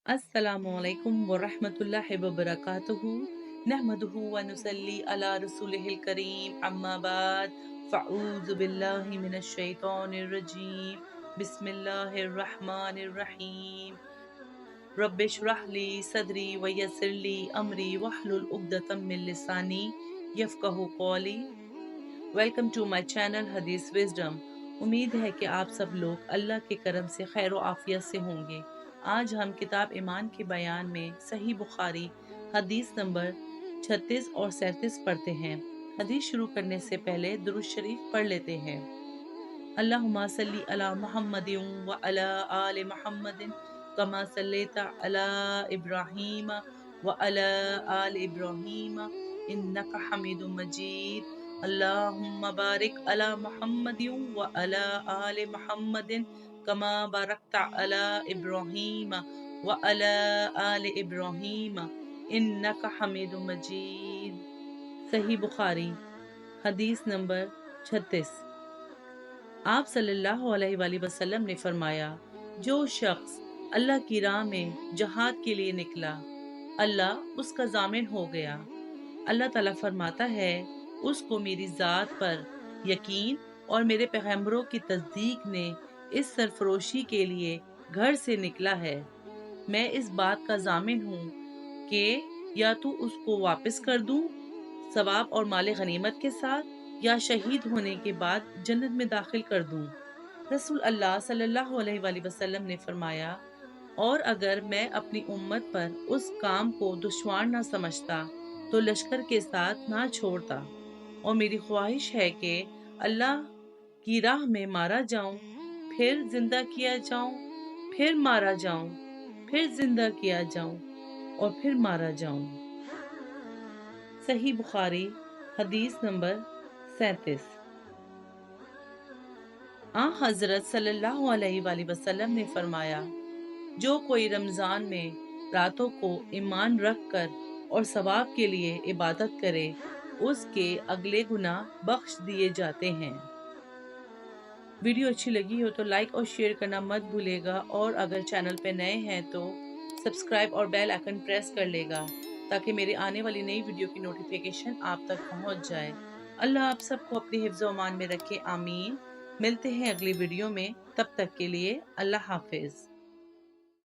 अस्सलामुअलैकुम वरहमतुल्लाहि वबरकातुहू नहमदुहु व नुसल्ली अला रसूलिहिल करीम अम्मा बाद फ़अऊज़ु बिल्लाहि मिनश शैतानिर रजीम बिस्मिल्लाहिर रहमानिर रहीम रब्बिशरह ली सदरी व यस्सिर ली अमरी वहलुल उक़दतम मिन लिसानी यफ़क़हू क़ौली। वेलकम टू माय चैनल हदीस विज़डम। उम्मीद है कि आप सब लोग अल्लाह के करम से खैर व आफियत से होंगे। आज हम किताब ईमान के बयान में सही बुखारी हदीस नंबर 36 और 37 पढ़ते हैं। हदीस शुरू करने से पहले दुरूद शरीफ पढ़ लेते हैं। अल्लाहुम्मा सल्ली अला मुहम्मदिन व अला आले मुहम्मदिन कमा सल्लैता अला इब्राहीम व अला आले इब्राहीम इन्नका हमीदुम मजीद। अल्लाहुम्मा बारिक अला मुहम्मदिन व अला आले मुहम्मदिन कमा बारकता अला इब्राहीम व अला आले इब्राहीम इन्नका हमीदुम मजीद। सही बुखारी हदीस नंबर 36। आप सल्लल्लाहु अलैहि वसल्लम ने फरमाया, जो शख्स अल्लाह की राह में जहाद के लिए निकला, अल्लाह उसका जामिन हो गया। अल्लाह ताला फरमाता है, उसको मेरी ज़ात पर यकीन और मेरे पैगंबरों की तस्दीक ने इस सरफरोशी के लिए घर से निकला है। मैं इस बात का जामिन हूँ कि या तो उसको वापस कर दूँ सवाब और माले गनीमत के साथ, या शहीद होने के बाद जन्नत में दाखिल कर दूं। रसूल अल्लाह सल्लल्लाहु अलैहि वसल्लम ने फरमाया, और अगर मैं अपनी उम्मत पर उस काम को दुश्वार ना समझता तो लश्कर के साथ ना छोड़ता, और मेरी ख्वाहिश है कि अल्लाह की राह में मारा जाऊं, फिर जिंदा किया जाऊं, फिर मारा जाऊं, फिर जिंदा किया जाऊं और फिर मारा जाऊं। सही बुखारी हदीस नंबर 37। हजरत सल्लल्लाहु अलैहि वसल्लम ने फरमाया, जो कोई रमज़ान में रातों को ईमान रख कर और सवाब के लिए इबादत करे, उसके अगले गुनाह बख्श दिए जाते हैं। वीडियो अच्छी लगी हो तो लाइक और शेयर करना मत भूलेगा, और अगर चैनल पे नए हैं तो सब्सक्राइब और बेल आइकन प्रेस कर लेगा, ताकि मेरे आने वाली नई वीडियो की नोटिफिकेशन आप तक पहुंच जाए। अल्लाह आप सबको अपने हिफ्ज़ व अमान में रखे, आमीन। मिलते हैं अगली वीडियो में, तब तक के लिए अल्लाह हाफिज।